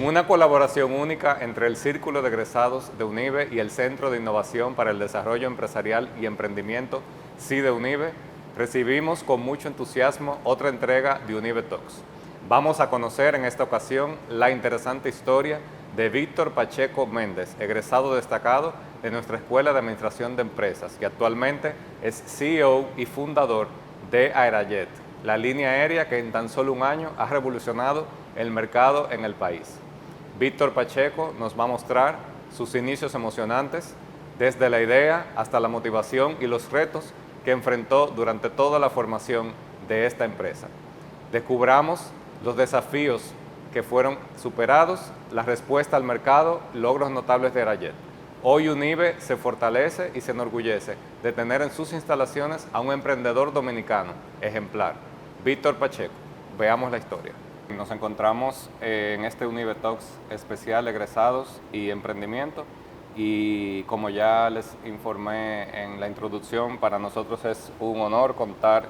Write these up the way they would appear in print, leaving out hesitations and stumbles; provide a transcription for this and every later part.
una colaboración única entre el Círculo de Egresados de UNIBE y el Centro de Innovación para el Desarrollo Empresarial y Emprendimiento, CIDE UNIBE, recibimos con mucho entusiasmo otra entrega de UNIBE Talks. Vamos a conocer en esta ocasión la interesante historia de Víctor Pacheco Méndez, egresado destacado de nuestra Escuela de Administración de Empresas, que actualmente es CEO y fundador de Aerajet, la línea aérea que en tan solo un año ha revolucionado el mercado en el país. Víctor Pacheco nos va a mostrar sus inicios emocionantes, desde la idea hasta la motivación y los retos que enfrentó durante toda la formación de esta empresa. Descubramos los desafíos que fueron superados, la respuesta al mercado, logros notables de Aerajet. Hoy UNIBE se fortalece y se enorgullece de tener en sus instalaciones a un emprendedor dominicano ejemplar, Víctor Pacheco. Veamos la historia. Nos encontramos en este UNIBE Talks especial egresados y emprendimiento, y como ya les informé en la introducción, para nosotros es un honor contar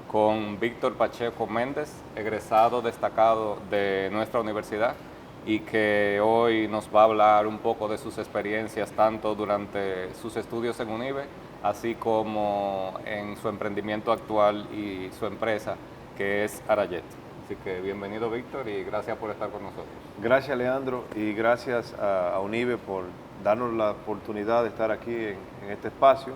con Víctor Pacheco Méndez, egresado destacado de nuestra universidad, y que hoy nos va a hablar un poco de sus experiencias tanto durante sus estudios en UNIBE, así como en su emprendimiento actual y su empresa, que es Aerajet. Así que bienvenido, Víctor, y gracias por estar con nosotros. Gracias, Leandro, y gracias a UNIBE por darnos la oportunidad de estar aquí en este espacio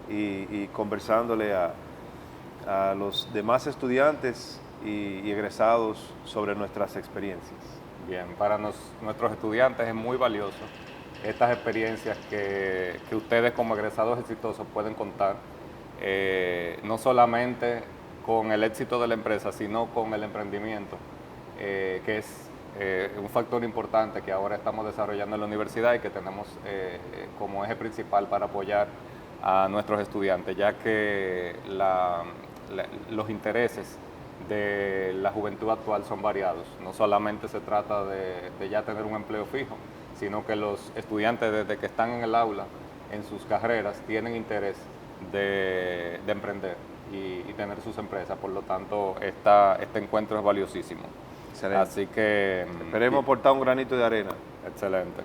y conversándole a los demás estudiantes y egresados sobre nuestras experiencias. Bien, para nuestros estudiantes es muy valioso estas experiencias que ustedes como egresados exitosos pueden contar, no solamente con el éxito de la empresa, sino con el emprendimiento, que es un factor importante que ahora estamos desarrollando en la universidad y que tenemos como eje principal para apoyar a nuestros estudiantes, ya que los intereses de la juventud actual son variados. No solamente se trata de ya tener un empleo fijo, sino que los estudiantes desde que están en el aula, en sus carreras, tienen interés de emprender y tener sus empresas. Por lo tanto, este encuentro es valiosísimo. Excelente. Así que esperemos aportar un granito de arena. Excelente.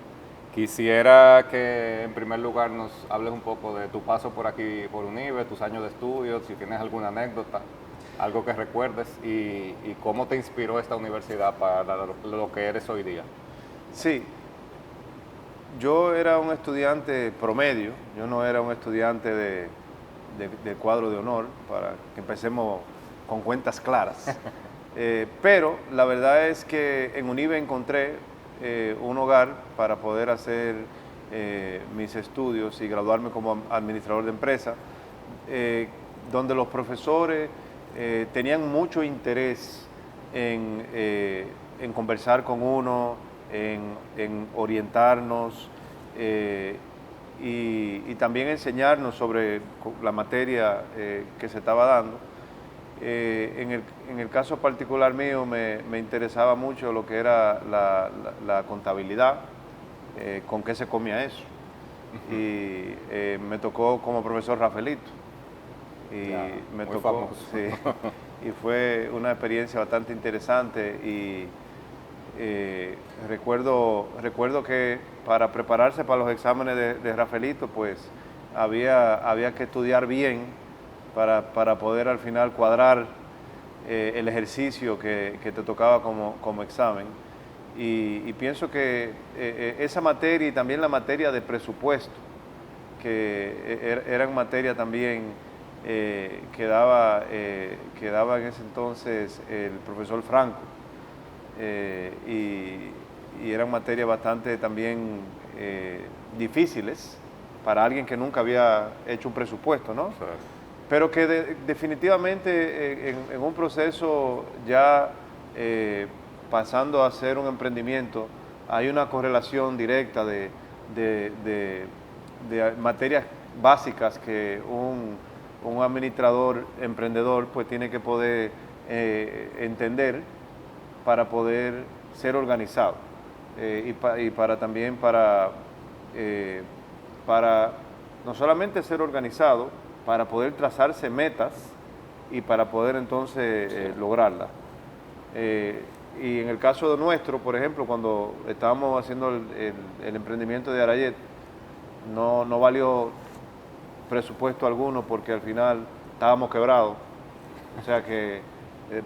Quisiera que en primer lugar nos hables un poco de tu paso por aquí, por UNIBE, tus años de estudios, si tienes alguna anécdota, algo que recuerdes, y cómo te inspiró esta universidad para lo que eres hoy día. Sí, yo era un estudiante promedio, yo no era un estudiante de cuadro de honor, para que empecemos con cuentas claras. Pero la verdad es que en UNIBE encontré un hogar para poder hacer mis estudios y graduarme como administrador de empresa, donde los profesores tenían mucho interés en conversar con uno, en orientarnos y también enseñarnos sobre la materia que se estaba dando. En el caso particular mío me interesaba mucho lo que era la contabilidad, con qué se comía eso. Y me tocó como profesor Rafaelito. Y ya, me muy tocó, famoso. sí, y fue una experiencia bastante interesante. Y recuerdo que para prepararse para los exámenes de Rafaelito, pues había que estudiar bien para poder al final cuadrar el ejercicio que te tocaba como examen. Y pienso que esa materia y también la materia de presupuesto, que eran materia también que daba en ese entonces el profesor Franco, y eran materias bastante también difíciles para alguien que nunca había hecho un presupuesto, ¿no? Sí. Pero que definitivamente en un proceso ya pasando a hacer un emprendimiento, hay una correlación directa de materias básicas que un administrador emprendedor pues tiene que poder entender para poder ser organizado, y para también para no solamente ser organizado, para poder trazarse metas y para poder entonces lograrlas. Y en el caso de nuestro, por ejemplo, cuando estábamos haciendo el emprendimiento de Arayet, no valió presupuesto alguno porque al final estábamos quebrados. O sea que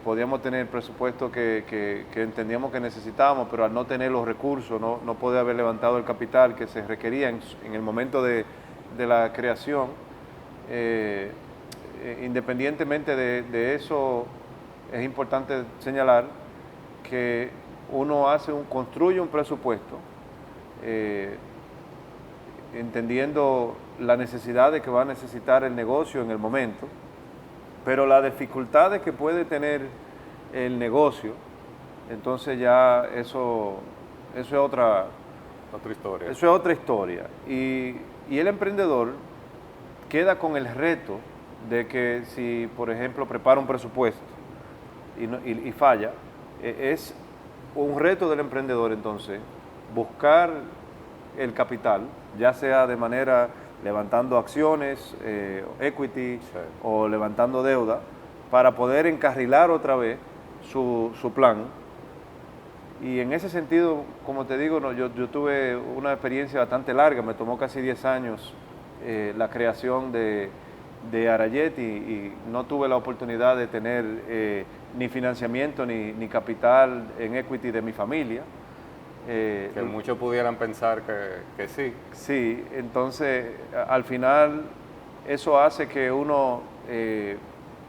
podíamos tener el presupuesto que entendíamos que necesitábamos, pero al no tener los recursos, no poder haber levantado el capital que se requería en el momento de la creación. Independientemente de eso, es importante señalar que uno construye un presupuesto entendiendo la necesidad de que va a necesitar el negocio en el momento, pero las dificultades que puede tener el negocio, entonces ya eso es otra historia. Eso es otra historia. Y el emprendedor queda con el reto de que si, por ejemplo, prepara un presupuesto y falla, es un reto del emprendedor entonces buscar el capital, ya sea de manera levantando acciones, equity, Sí. o levantando deuda, para poder encarrilar otra vez su plan. Y en ese sentido, como te digo, yo tuve una experiencia bastante larga, me tomó casi 10 años la creación de Arayet y no tuve la oportunidad de tener ni financiamiento ni capital en equity de mi familia. Que muchos pudieran pensar que sí. Sí, entonces al final eso hace que uno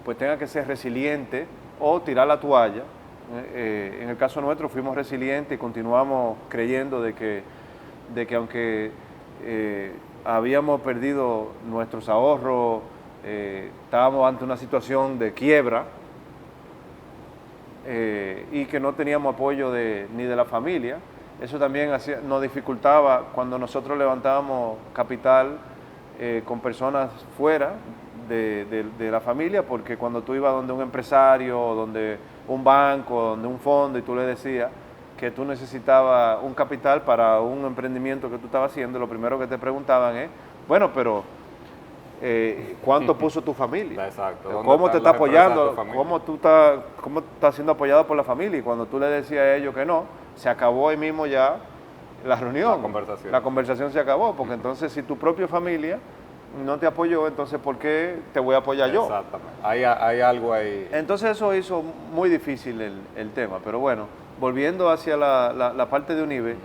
pues tenga que ser resiliente o tirar la toalla. En el caso nuestro fuimos resilientes y continuamos creyendo de que aunque habíamos perdido nuestros ahorros, estábamos ante una situación de quiebra y que no teníamos apoyo ni de la familia. Eso también nos dificultaba cuando nosotros levantábamos capital con personas fuera de la familia, porque cuando tú ibas donde un empresario, donde un banco, donde un fondo, y tú le decías que tú necesitabas un capital para un emprendimiento que tú estabas haciendo, lo primero que te preguntaban es, bueno, pero ¿cuánto puso tu familia? Exacto. ¿Cómo te está apoyando? ¿Cómo está siendo apoyado por la familia? Y cuando tú le decías a ellos que no, se acabó ahí mismo ya la reunión. La conversación se acabó, porque entonces si tu propia familia no te apoyó, entonces ¿por qué te voy a apoyar yo? Exactamente. Hay algo ahí. Entonces eso hizo muy difícil el tema, pero bueno, volviendo hacia la parte de UNIBE,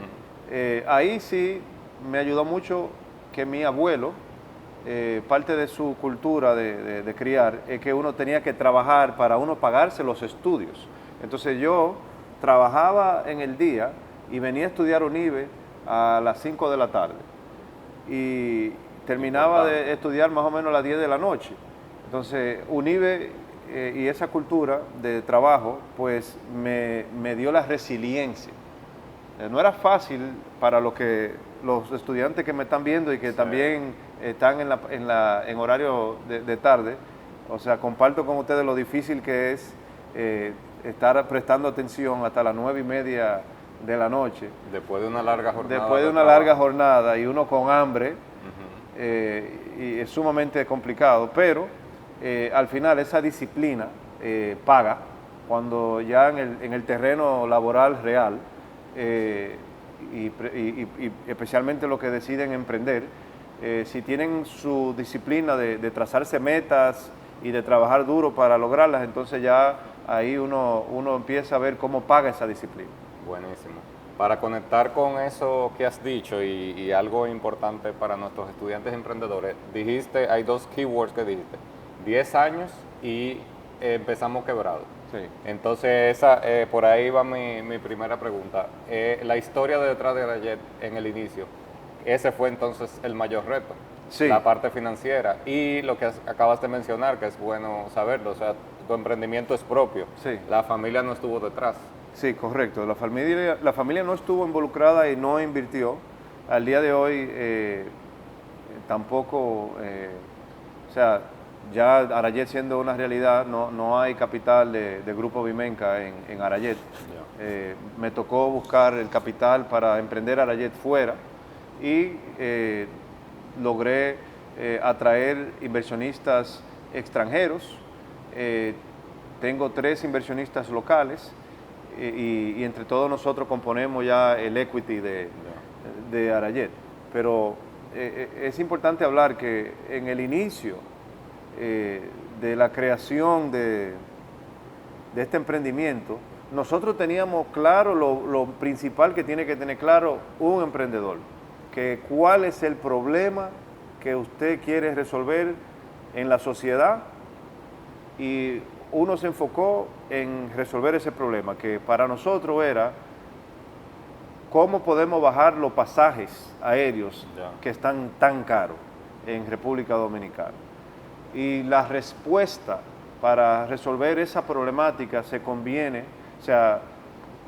ahí sí me ayudó mucho que mi abuelo, parte de su cultura de criar, es que uno tenía que trabajar para uno pagarse los estudios. Entonces yo trabajaba en el día y venía a estudiar UNIBE a las 5 de la tarde. Y terminaba de estudiar más o menos a las 10 de la noche. Entonces, UNIBE y esa cultura de trabajo, pues me dio la resiliencia. No era fácil para los estudiantes que me están viendo y que también están en horario de tarde. O sea, comparto con ustedes lo difícil que es estar prestando atención hasta las 9:30 de la noche. Después de una larga jornada. Después de una larga jornada y uno con hambre, y es sumamente complicado, pero al final esa disciplina paga cuando ya en el terreno laboral real, y especialmente los que deciden emprender, si tienen su disciplina de trazarse metas y de trabajar duro para lograrlas, entonces ya ahí uno empieza a ver cómo paga esa disciplina. Buenísimo. Para conectar con eso que has dicho y algo importante para nuestros estudiantes emprendedores, hay dos keywords que dijiste, 10 años y empezamos quebrado. Sí. Entonces, por ahí va mi primera pregunta. La historia de detrás de Arayet en el inicio, ese fue entonces el mayor reto, sí, la parte financiera y lo que acabas de mencionar, que es bueno saberlo, o sea, tu emprendimiento es propio, sí, la familia no estuvo detrás. Sí, correcto. La familia no estuvo involucrada y no invirtió. Al día de hoy tampoco, o sea, ya Arayet siendo una realidad, no hay capital de Grupo Vimenca en Arayet. Me tocó buscar el capital para emprender Arayet fuera y logré atraer inversionistas extranjeros. Tengo 3 inversionistas locales. y entre todos nosotros componemos ya el equity de Arayet. Pero es importante hablar que en el inicio de la creación de este emprendimiento, nosotros teníamos claro lo principal que tiene que tener claro un emprendedor, que cuál es el problema que usted quiere resolver en la sociedad, y uno se enfocó en resolver ese problema, que para nosotros era cómo podemos bajar los pasajes aéreos que están tan caros en República Dominicana. Y la respuesta para resolver esa problemática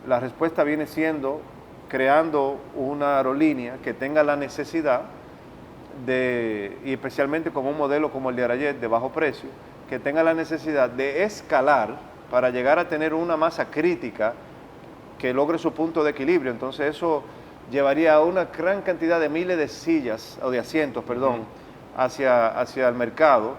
la respuesta viene siendo creando una aerolínea que tenga la necesidad y especialmente con un modelo como el de Arayet de bajo precio, que tenga la necesidad de escalar para llegar a tener una masa crítica que logre su punto de equilibrio. Entonces eso llevaría a una gran cantidad de miles de sillas, o de asientos, perdón, hacia el mercado,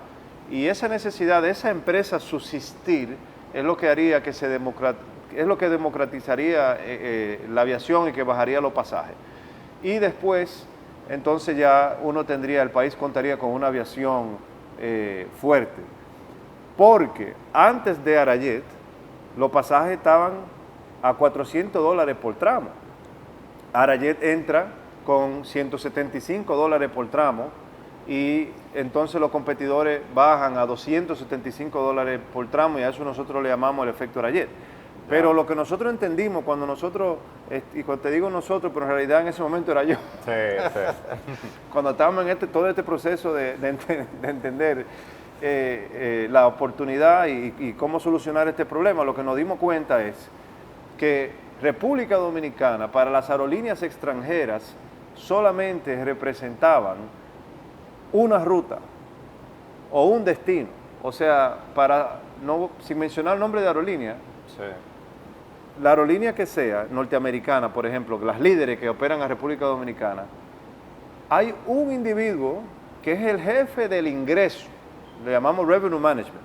y esa necesidad de esa empresa subsistir es lo que haría que es lo que democratizaría la aviación y que bajaría los pasajes. Y después, entonces ya el país contaría con una aviación fuerte. Porque antes de Arayet, los pasajes estaban a $400 por tramo. Arayet entra con $175 por tramo, y entonces los competidores bajan a $275 por tramo, y a eso nosotros le llamamos el efecto Arayet. Pero lo que nosotros entendimos cuando nosotros, y cuando te digo nosotros, pero en realidad en ese momento era yo, cuando estábamos en todo este proceso de entender la oportunidad y cómo solucionar este problema, lo que nos dimos cuenta es que República Dominicana, para las aerolíneas extranjeras, solamente representaban una ruta o un destino. O sea, sin mencionar el nombre de aerolínea, la aerolínea que sea, norteamericana, por ejemplo, las líderes que operan a República Dominicana, hay un individuo que es el jefe del ingreso, le llamamos Revenue Management.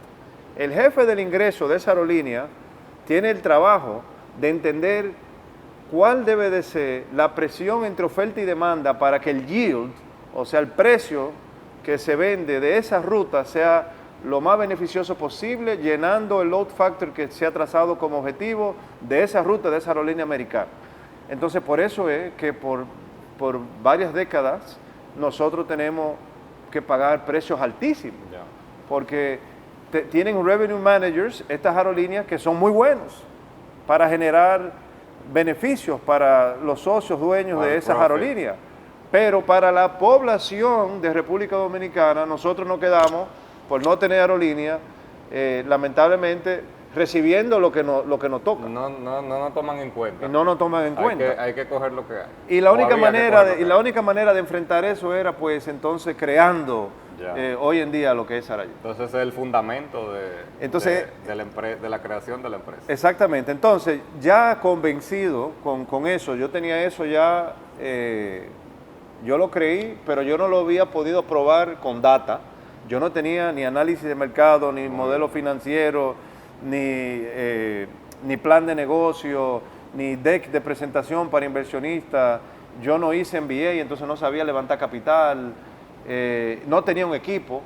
El jefe del ingreso de esa aerolínea tiene el trabajo de entender cuál debe de ser la presión entre oferta y demanda para que el yield, o sea, el precio que se vende de esa ruta, sea lo más beneficioso posible, llenando el load factor que se ha trazado como objetivo de esa ruta, de esa aerolínea americana. Entonces, por eso es que por varias décadas nosotros tenemos que pagar precios altísimos, porque tienen revenue managers, estas aerolíneas, que son muy buenos para generar beneficios para los socios dueños de esas aerolíneas. Pero para la población de República Dominicana, nosotros nos quedamos, por no tener aerolínea, lamentablemente, recibiendo lo que nos toca. No nos toman en cuenta. Y no nos toman en cuenta. Hay que coger lo que hay. Y la única manera de enfrentar eso era, pues, entonces, creando hoy en día lo que es Arayet. Entonces, es el fundamento de la creación de la empresa. Exactamente. Entonces, ya convencido con eso, yo tenía eso ya, yo lo creí, pero yo no lo había podido probar con data. Yo no tenía ni análisis de mercado, ni modelo financiero, ni plan de negocio, ni deck de presentación para inversionistas. Yo no hice MBA, entonces no sabía levantar capital. No tenía un equipo.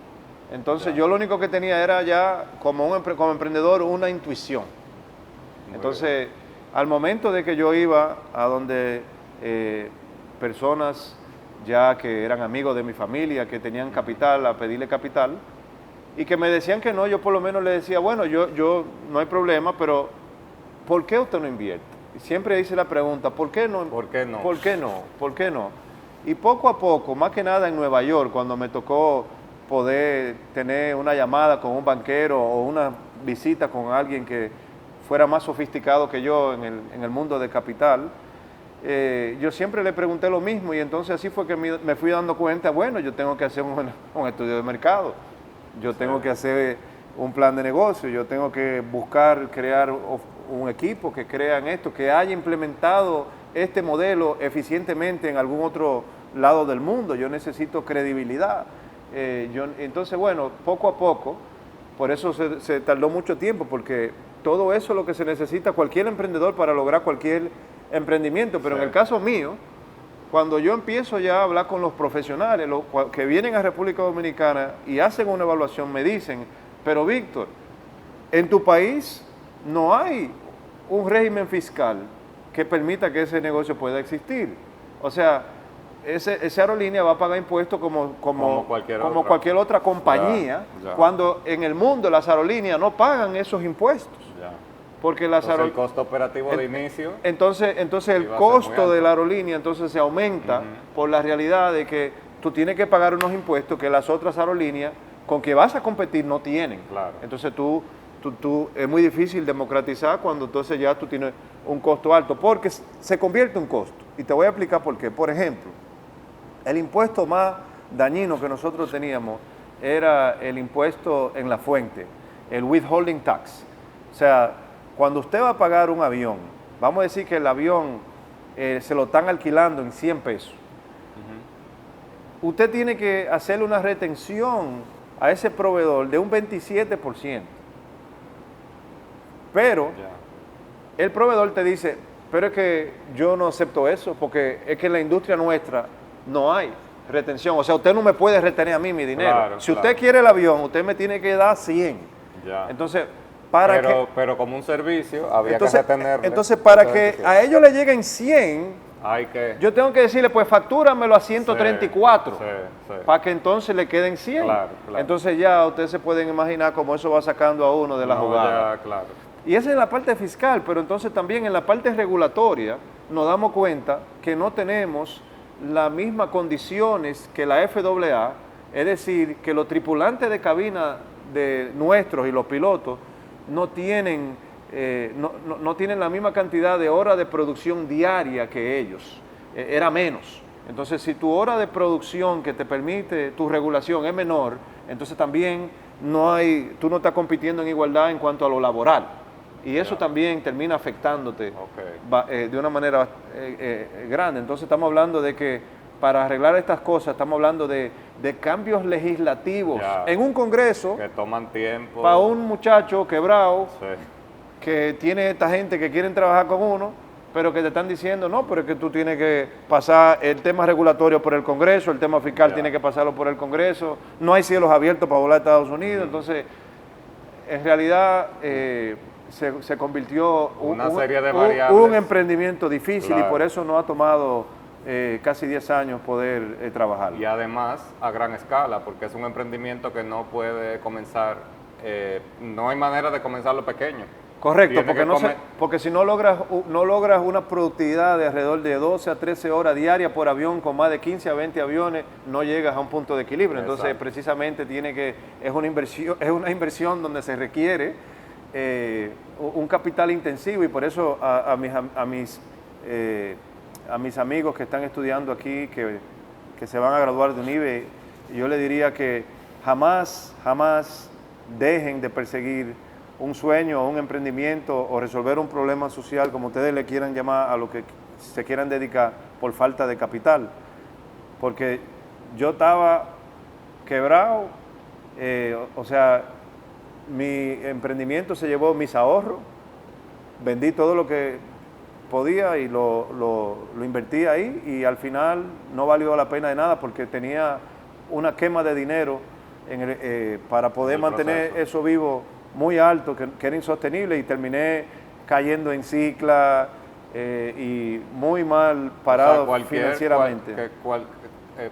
Entonces yo lo único que tenía era ya, como emprendedor, una intuición. Entonces, al momento de que yo iba a donde personas ya que eran amigos de mi familia, que tenían capital, a pedirle capital, y que me decían que no, yo por lo menos le decía, bueno, yo no hay problema, pero ¿por qué usted no invierte? Y siempre hice la pregunta, ¿por qué no? ¿Por qué no? ¿Por qué no? ¿Por qué no? Y poco a poco, más que nada en Nueva York, cuando me tocó poder tener una llamada con un banquero o una visita con alguien que fuera más sofisticado que yo en el mundo de capital, yo siempre le pregunté lo mismo, y entonces así fue que me fui dando cuenta, bueno, yo tengo que hacer un estudio de mercado, yo tengo que hacer un plan de negocio, yo tengo que buscar crear un equipo que crean esto, que haya implementado este modelo eficientemente en algún otro lado del mundo. Yo necesito credibilidad. Entonces, bueno, poco a poco Por eso se tardó mucho tiempo, porque todo eso es lo que se necesita cualquier emprendedor para lograr cualquier emprendimiento. Pero en el caso mío, cuando yo empiezo ya a hablar con los profesionales que vienen a República Dominicana y hacen una evaluación, me dicen, pero Víctor, en tu país no hay un régimen fiscal que permita que ese negocio pueda existir. O sea, esa aerolínea va a pagar impuestos como cualquier otra compañía, cuando en el mundo las aerolíneas no pagan esos impuestos. Porque el costo operativo de inicio. Entonces el costo de la aerolínea entonces se aumenta por la realidad de que tú tienes que pagar unos impuestos que las otras aerolíneas con que vas a competir no tienen. Claro. Entonces es muy difícil democratizar cuando entonces ya tú tienes un costo alto, porque se convierte en un costo. Y te voy a explicar por qué. Por ejemplo, el impuesto más dañino que nosotros teníamos era el impuesto en la fuente, el withholding tax. O sea, cuando usted va a pagar un avión, vamos a decir que el avión se lo están alquilando en 100 pesos. Usted tiene que hacerle una retención a ese proveedor de un 27%. Pero el proveedor te dice, pero es que yo no acepto eso, porque es que en la industria nuestra no hay retención. O sea, usted no me puede retener a mí mi dinero. Claro, si usted quiere el avión, usted me tiene que dar 100. Entonces, pero como un servicio, había que retenerle. Entonces, para que a ellos le lleguen 100, yo tengo que decirle, pues factúramelo a 134, para que entonces le queden 100. Claro. Entonces ya ustedes se pueden imaginar cómo eso va sacando a uno de la jugada. Y esa es la parte fiscal, pero entonces también en la parte regulatoria nos damos cuenta que no tenemos las mismas condiciones que la FAA, es decir, que los tripulantes de cabina de nuestros y los pilotos no tienen la misma cantidad de horas de producción diaria que ellos, era menos. Entonces, si tu hora de producción que te permite tu regulación es menor, entonces también tú no estás compitiendo en igualdad en cuanto a lo laboral. Y eso también termina afectándote de una manera grande. Entonces estamos hablando de que para arreglar estas cosas estamos hablando de cambios legislativos en un Congreso que toman tiempo. Para un muchacho quebrado que tiene esta gente que quieren trabajar con uno, pero que te están diciendo, no, pero es que tú tienes que pasar el tema regulatorio por el Congreso, el tema fiscal tiene que pasarlo por el Congreso, no hay cielos abiertos para volar a Estados Unidos. Entonces, en realidad se convirtió un emprendimiento difícil y por eso no ha tomado casi 10 años poder trabajar. Y además a gran escala, porque es un emprendimiento que no puede comenzar, no hay manera de comenzarlo pequeño. Correcto, porque si no logras una productividad de alrededor de 12 a 13 horas diarias por avión con más de 15 a 20 aviones, no llegas a un punto de equilibrio. Entonces, precisamente es una inversión donde se requiere un capital intensivo, y por eso a mis amigos que están estudiando aquí, que se van a graduar de UNIBE, yo les diría que jamás dejen de perseguir un sueño o un emprendimiento o resolver un problema social, como ustedes le quieran llamar, a lo que se quieran dedicar por falta de capital. Porque yo estaba quebrado, o sea, mi emprendimiento se llevó mis ahorros, vendí todo lo que podía y lo invertí ahí, y al final no valió la pena de nada porque tenía una quema de dinero para poder mantener eso vivo muy alto, que era insostenible, y terminé cayendo en cicla y muy mal parado financieramente.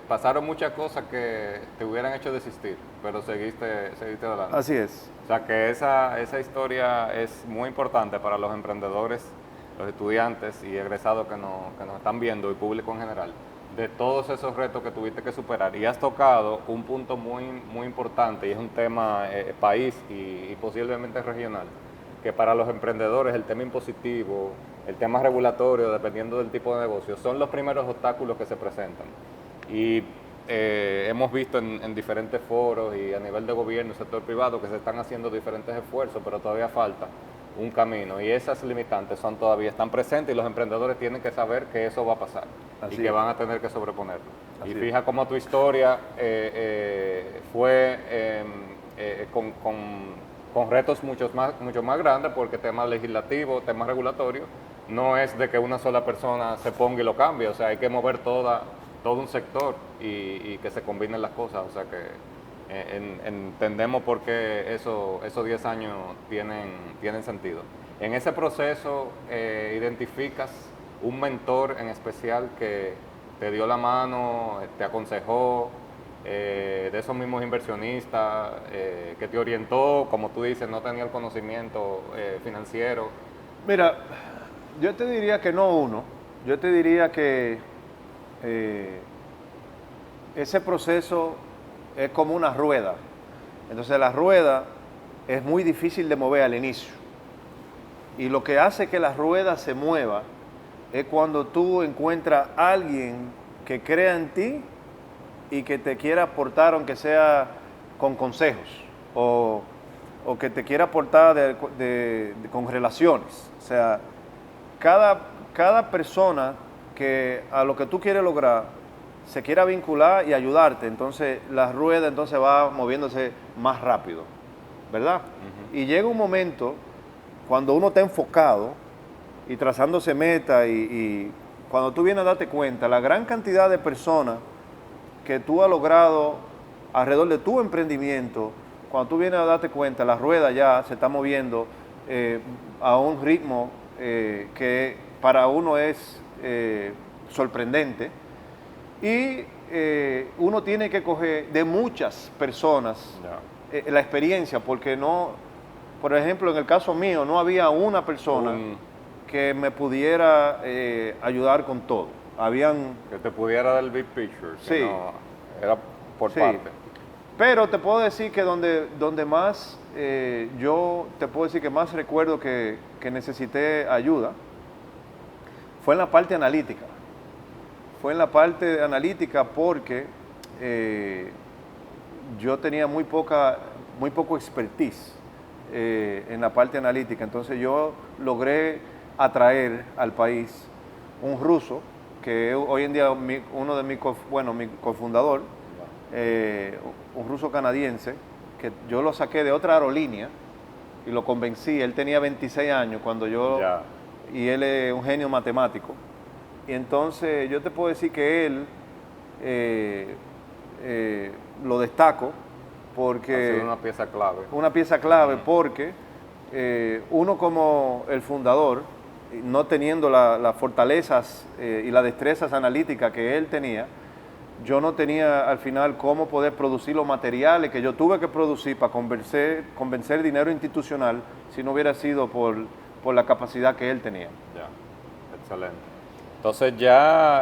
Pasaron muchas cosas que te hubieran hecho desistir, pero seguiste adelante. Así es. O sea que esa historia es muy importante para los emprendedores, los estudiantes y egresados que nos están viendo, y público en general, de todos esos retos que tuviste que superar. Y has tocado un punto muy importante, y es un tema país y posiblemente regional, que para los emprendedores el tema impositivo, el tema regulatorio, dependiendo del tipo de negocio, son los primeros obstáculos que se presentan. Y hemos visto en diferentes foros y a nivel de gobierno y sector privado que se están haciendo diferentes esfuerzos, pero todavía falta un camino, y esas limitantes están presentes, y los emprendedores tienen que saber que eso va a pasar y que van a tener que sobreponerlo. Y fija cómo tu historia fue con retos mucho más grandes, porque temas legislativos, temas regulatorios, no es de que una sola persona se ponga y lo cambie, o sea, hay que mover todo un sector y que se combinen las cosas, o sea que entendemos por qué esos 10 años tienen sentido. En ese proceso, identificas un mentor en especial que te dio la mano, te aconsejó, de esos mismos inversionistas, que te orientó, como tú dices, no tenía el conocimiento financiero. Mira, yo te diría que no uno, yo te diría que ese proceso es como una rueda. Entonces la rueda es muy difícil de mover al inicio. Y lo que hace que la rueda se mueva es cuando tú encuentras a alguien que crea en ti y que te quiera aportar, aunque sea con consejos, o que te quiera aportar con relaciones. O sea, cada persona que a lo que tú quieres lograr se quiera vincular y ayudarte, entonces la rueda entonces va moviéndose más rápido, ¿verdad? Y llega un momento cuando uno está enfocado y trazándose meta y cuando tú vienes a darte cuenta, la gran cantidad de personas que tú has logrado alrededor de tu emprendimiento, cuando tú vienes a darte cuenta, la rueda ya se está moviendo a un ritmo que para uno es sorprendente. Y uno tiene que coger de muchas personas la experiencia, porque no, por ejemplo, en el caso mío, no había una persona que me pudiera ayudar con todo. Que te pudiera dar el big picture, sí, no, era por sí, parte. Pero te puedo decir que donde más, yo te puedo decir que más recuerdo que necesité ayuda fue en la parte analítica. Fue en la parte analítica porque yo tenía muy poco expertise en la parte analítica. Entonces yo logré atraer al país un ruso, que hoy en día uno de mi cofundador, un ruso canadiense, que yo lo saqué de otra aerolínea y lo convencí. Él tenía 26 años cuando y él es un genio matemático. Y entonces yo te puedo decir que él lo destaco porque... Ha sido una pieza clave. Una pieza clave porque uno como el fundador, no teniendo las fortalezas y las destrezas analíticas que él tenía, yo no tenía al final cómo poder producir los materiales que yo tuve que producir para convencer dinero institucional si no hubiera sido por la capacidad que él tenía. Ya, excelente. Entonces ya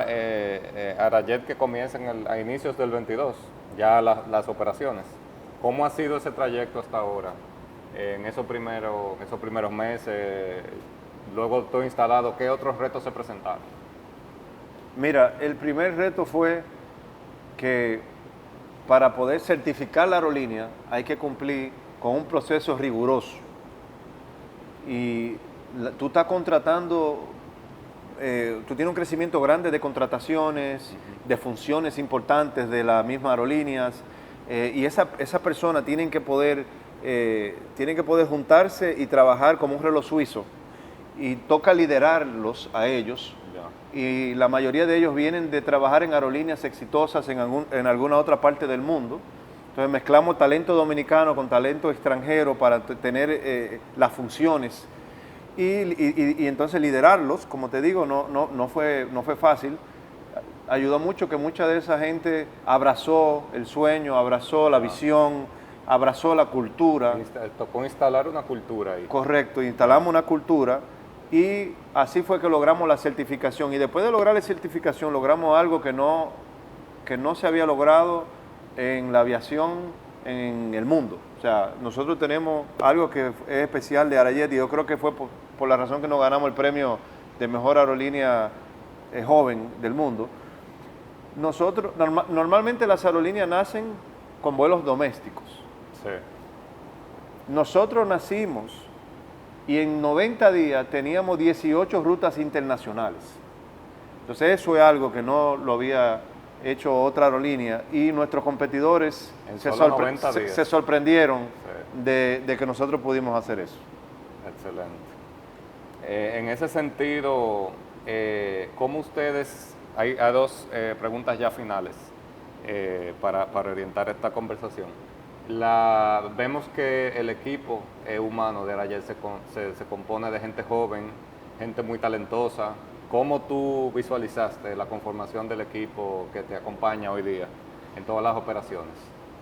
Arayet, que comienza a inicios del 22, ya las operaciones. ¿Cómo ha sido ese trayecto hasta ahora? En esos primeros meses, luego todo instalado, ¿qué otros retos se presentaron? Mira, el primer reto fue que para poder certificar la aerolínea hay que cumplir con un proceso riguroso. Y tú estás contratando, tú tienes un crecimiento grande de contrataciones, de funciones importantes de las mismas aerolíneas, y esa persona tienen que poder juntarse y trabajar como un reloj suizo. Y toca liderarlos a ellos. Y la mayoría de ellos vienen de trabajar en aerolíneas exitosas en alguna otra parte del mundo. Entonces mezclamos talento dominicano con talento extranjero para tener las funciones y entonces liderarlos. Como te digo, no fue fácil. Ayudó mucho que mucha de esa gente abrazó el sueño, abrazó la visión, abrazó la cultura. Tocó instalar una cultura ahí. Correcto, instalamos una cultura. Y así fue que logramos la certificación. Y después de lograr la certificación, logramos algo que no se había logrado en la aviación en el mundo. O sea, nosotros tenemos algo que es especial de Arayet, y yo creo que fue por la razón que nos ganamos el premio de mejor aerolínea joven del mundo. Nosotros, normalmente las aerolíneas nacen con vuelos domésticos. Sí. Nosotros nacimos y en 90 días teníamos 18 rutas internacionales. Entonces eso es algo que no lo había hecho otra aerolínea y nuestros competidores En solo 90 días. se sorprendieron Sí. de que nosotros pudimos hacer eso. Excelente. En ese sentido, ¿cómo ustedes, hay dos preguntas ya finales para orientar esta conversación? Vemos que el equipo humano de Aerayet se compone de gente joven, gente muy talentosa. ¿Cómo tú visualizaste la conformación del equipo que te acompaña hoy día en todas las operaciones?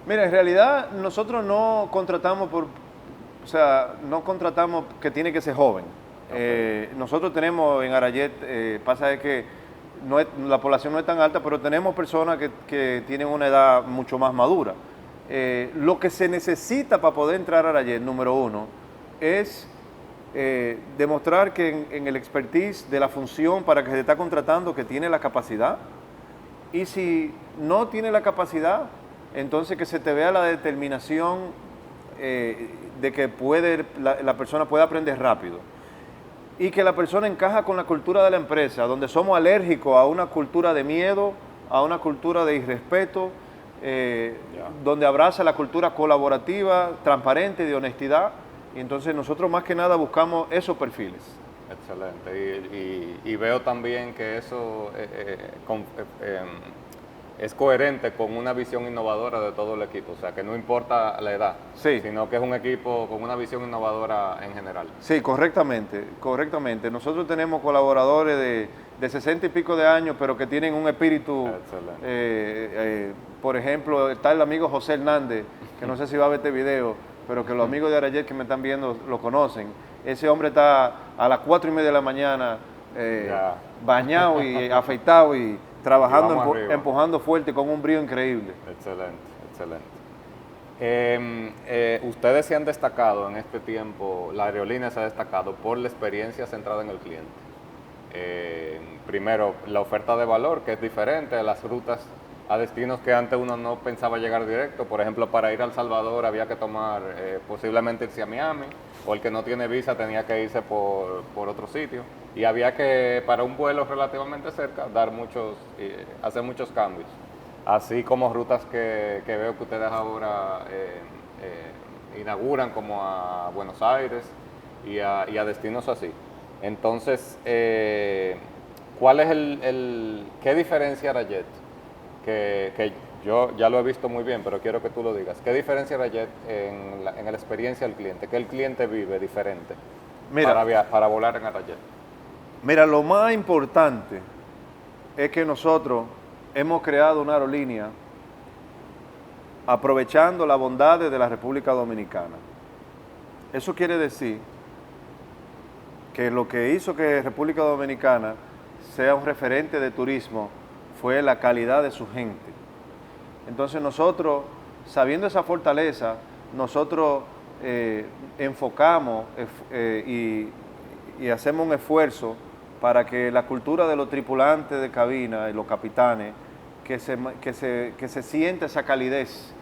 Mira, en realidad nosotros no contratamos no contratamos que tiene que ser joven. Nosotros tenemos en Aerayet, pasa es que la población no es tan alta, pero tenemos personas que tienen una edad mucho más madura. Lo que se necesita para poder entrar a Aerayet, número uno, es demostrar que en el expertise de la función para que se está contratando, que tiene la capacidad. Y si no tiene la capacidad, entonces que se te vea la determinación de que la persona puede aprender rápido. Y que la persona encaja con la cultura de la empresa, donde somos alérgicos a una cultura de miedo, a una cultura de irrespeto, donde abraza la cultura colaborativa, transparente, de honestidad. Y entonces nosotros más que nada buscamos esos perfiles. Excelente. Y veo también que eso es coherente con una visión innovadora de todo el equipo. O sea, que no importa la edad, Sí. sino que es un equipo con una visión innovadora en general. Sí, correctamente. Nosotros tenemos colaboradores de 60 y pico de años, pero que tienen un espíritu. Excelente. Por ejemplo, está el amigo José Hernández, que no sé si va a ver este video, pero que los amigos de Aerayet que me están viendo lo conocen. Ese hombre está a las 4:30 de la mañana bañado y afeitado y trabajando, empujando fuerte con un brío increíble. Excelente. Ustedes se han destacado en este tiempo, la aerolínea se ha destacado por la experiencia centrada en el cliente. Primero, la oferta de valor, que es diferente a las rutas a destinos que antes uno no pensaba llegar directo. Por ejemplo, para ir a El Salvador había que tomar, posiblemente irse a Miami, o el que no tiene visa tenía que irse por otro sitio. Y había que, para un vuelo relativamente cerca, hacer muchos cambios. Así como rutas que veo que ustedes ahora inauguran, como a Buenos Aires y a destinos así. Entonces, ¿cuál es qué diferencia Aerayet? Que yo ya lo he visto muy bien, pero quiero que tú lo digas. ¿Qué diferencia Aerayet en la experiencia del cliente? ¿Qué el cliente vive diferente para volar en Aerayet? Mira, lo más importante es que nosotros hemos creado una aerolínea aprovechando las bondades de la República Dominicana. Eso quiere decir que lo que hizo que República Dominicana sea un referente de turismo fue la calidad de su gente. Entonces nosotros, sabiendo esa fortaleza, nosotros enfocamos y hacemos un esfuerzo para que la cultura de los tripulantes de cabina y los capitanes, que se sienta esa calidez,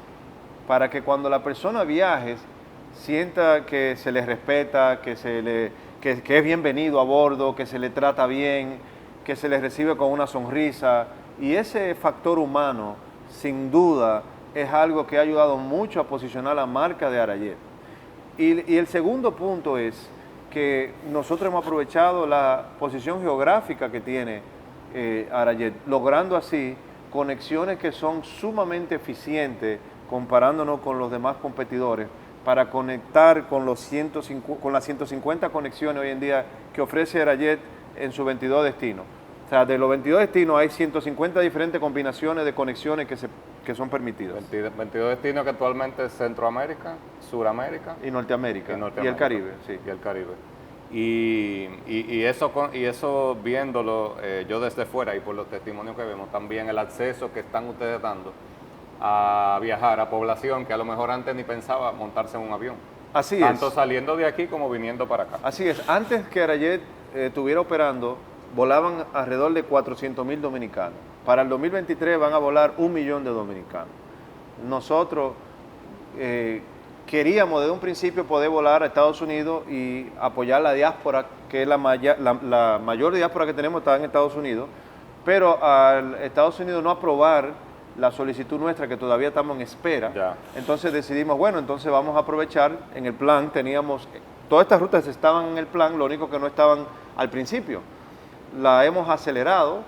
para que cuando la persona viaje, sienta que se le respeta, que es bienvenido a bordo, que se le trata bien, que se le recibe con una sonrisa. Y ese factor humano, sin duda, es algo que ha ayudado mucho a posicionar la marca de Aerayet. Y el segundo punto es que nosotros hemos aprovechado la posición geográfica que tiene Aerayet, logrando así conexiones que son sumamente eficientes comparándonos con los demás competidores para conectar con las 150 conexiones hoy en día que ofrece Aerayet en sus 22 destinos. O sea, de los 22 destinos hay 150 diferentes combinaciones de conexiones que son permitidas. 22 destinos que actualmente es Centroamérica, Suramérica y Norteamérica. Y el Caribe, sí. Y el Caribe. Y eso viéndolo yo desde fuera y por los testimonios que vemos, también el acceso que están ustedes dando a viajar a población que a lo mejor antes ni pensaba montarse en un avión. Así es. Tanto saliendo de aquí como viniendo para acá. Así es. Antes que Aerayet estuviera operando, volaban alrededor de 400,000 dominicanos. Para el 2023 van a volar 1 millón de dominicanos. Nosotros queríamos desde un principio poder volar a Estados Unidos y apoyar la diáspora, que es la mayor diáspora que tenemos está en Estados Unidos, pero al Estados Unidos no aprobar la solicitud nuestra, que todavía estamos en espera, Ya. entonces decidimos, bueno, entonces vamos a aprovechar, en el plan teníamos, todas estas rutas estaban en el plan, lo único que no estaban al principio. La hemos acelerado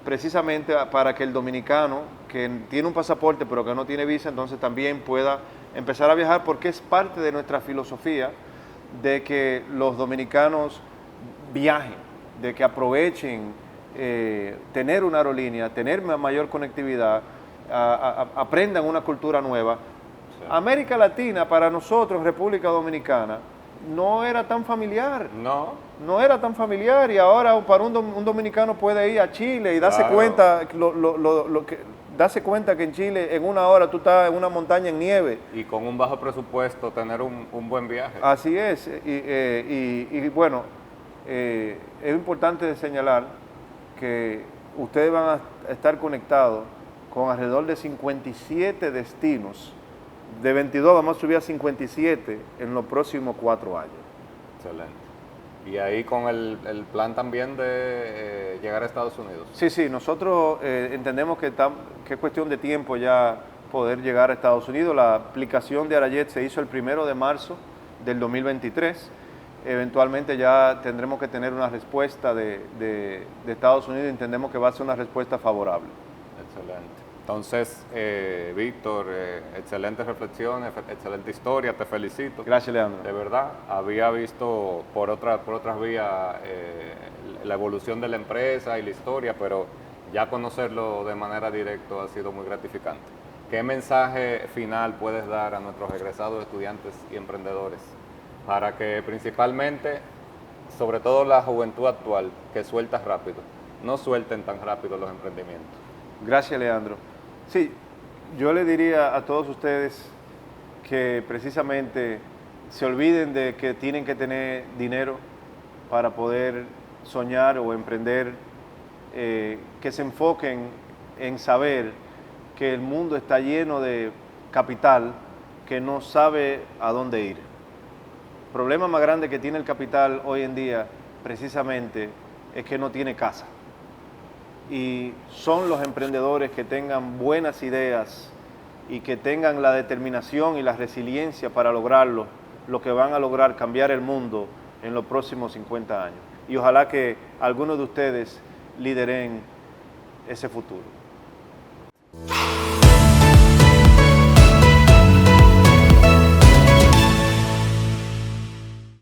precisamente para que el dominicano que tiene un pasaporte pero que no tiene visa, entonces también pueda empezar a viajar, porque es parte de nuestra filosofía de que los dominicanos viajen, de que aprovechen tener una aerolínea, tener mayor conectividad, aprendan una cultura nueva. Sí. América Latina para nosotros, República Dominicana, no era tan familiar. No era tan familiar, y ahora para un dominicano puede ir a Chile y darse Claro. cuenta darse cuenta que en Chile en una hora tú estás en una montaña en nieve. Y con un bajo presupuesto tener un buen viaje. Así es, y bueno, es importante señalar que ustedes van a estar conectados con alrededor de 57 destinos. De 22 vamos a subir a 57 en los próximos 4 años. Excelente. Y ahí con el plan también de llegar a Estados Unidos. Sí, nosotros entendemos que es cuestión de tiempo ya poder llegar a Estados Unidos. La aplicación de Arayet se hizo el 1 de marzo del 2023. Eventualmente ya tendremos que tener una respuesta de Estados Unidos, y entendemos que va a ser una respuesta favorable. Excelente. Entonces, Víctor, excelentes reflexiones, excelente historia, te felicito. Gracias, Leandro. De verdad, había visto por otras vías la evolución de la empresa y la historia, pero ya conocerlo de manera directa ha sido muy gratificante. ¿Qué mensaje final puedes dar a nuestros egresados estudiantes y emprendedores para que principalmente, sobre todo la juventud actual, que suelta rápido, no suelten tan rápido los emprendimientos? Gracias, Leandro. Sí, yo le diría a todos ustedes que precisamente se olviden de que tienen que tener dinero para poder soñar o emprender, que se enfoquen en saber que el mundo está lleno de capital que no sabe a dónde ir. El problema más grande que tiene el capital hoy en día precisamente es que no tiene casa. Y son los emprendedores que tengan buenas ideas y que tengan la determinación y la resiliencia para lograrlo, lo que van a lograr cambiar el mundo en los próximos 50 años. Y ojalá que algunos de ustedes lideren ese futuro.